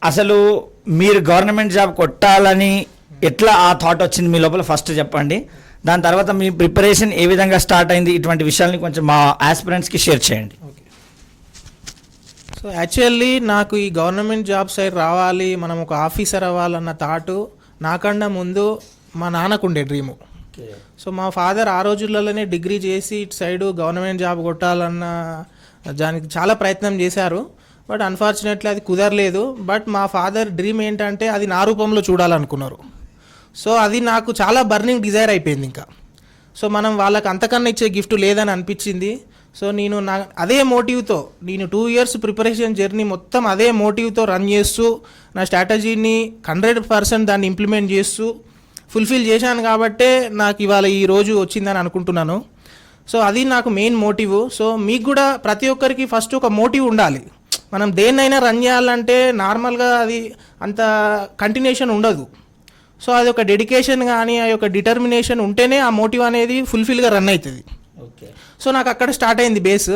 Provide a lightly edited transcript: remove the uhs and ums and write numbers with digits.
అసలు మీరు government job కొట్టాలని ఎట్లా ఆ థాట్ వచ్చింది మీ లోపల ఫస్ట్ చెప్పండి. దాని తర్వాత మీ ప్రిపరేషన్ ఏ విధంగా స్టార్ట్ అయింది, ఇటువంటి విషయాల్ని కొంచెం మా ఆస్పిరెంట్స్కి షేర్ చేయండి. సో యాక్చువల్లీ నాకు ఈ గవర్నమెంట్ జాబ్ సైడ్ రావాలి, మనం ఒక ఆఫీసర్ అవ్వాలన్న థాటు నాకన్నా ముందు మా నాన్నకు ఉండే డ్రీము. సో మా ఫాదర్ ఆ రోజులలోనే డిగ్రీ చేసి ఇటు సైడు గవర్నమెంట్ జాబ్ కొట్టాలన్న దానికి చాలా ప్రయత్నం చేశారు. బట్ అన్ఫార్చునేట్లీ అది కుదరలేదు. బట్ మా ఫాదర్ డ్రీమ్ ఏంటంటే అది నా రూపంలో చూడాలనుకున్నారు. సో అది నాకు చాలా బర్నింగ్ డిజైర్ అయిపోయింది ఇంకా. సో మనం వాళ్ళకి అంతకన్నా ఇచ్చే గిఫ్ట్ లేదని అనిపించింది. సో నేను అదే మోటివ్తో నేను 2 years ప్రిపరేషన్ జర్నీ మొత్తం అదే మోటివ్తో రన్ చేస్తూ నా స్ట్రాటజీని 100% దాన్ని ఇంప్లిమెంట్ చేస్తూ ఫుల్ఫిల్ చేశాను కాబట్టే నాకు ఇవాళ ఈ రోజు వచ్చిందని అనుకుంటున్నాను. సో అది నాకు మెయిన్ మోటివ్. సో మీకు కూడా ప్రతి ఒక్కరికి ఫస్ట్ ఒక మోటివ్ ఉండాలి. మనం దేన్నైనా రన్ చేయాలంటే నార్మల్గా అది అంత కంటిన్యూషన్ ఉండదు. సో అది ఒక డెడికేషన్ కానీ ఆ యొక్క డిటర్మినేషన్ ఉంటేనే ఆ మోటివ్ అనేది ఫుల్ఫిల్గా రన్ అవుతుంది. సో నాకు అక్కడ స్టార్ట్ అయింది బేస్.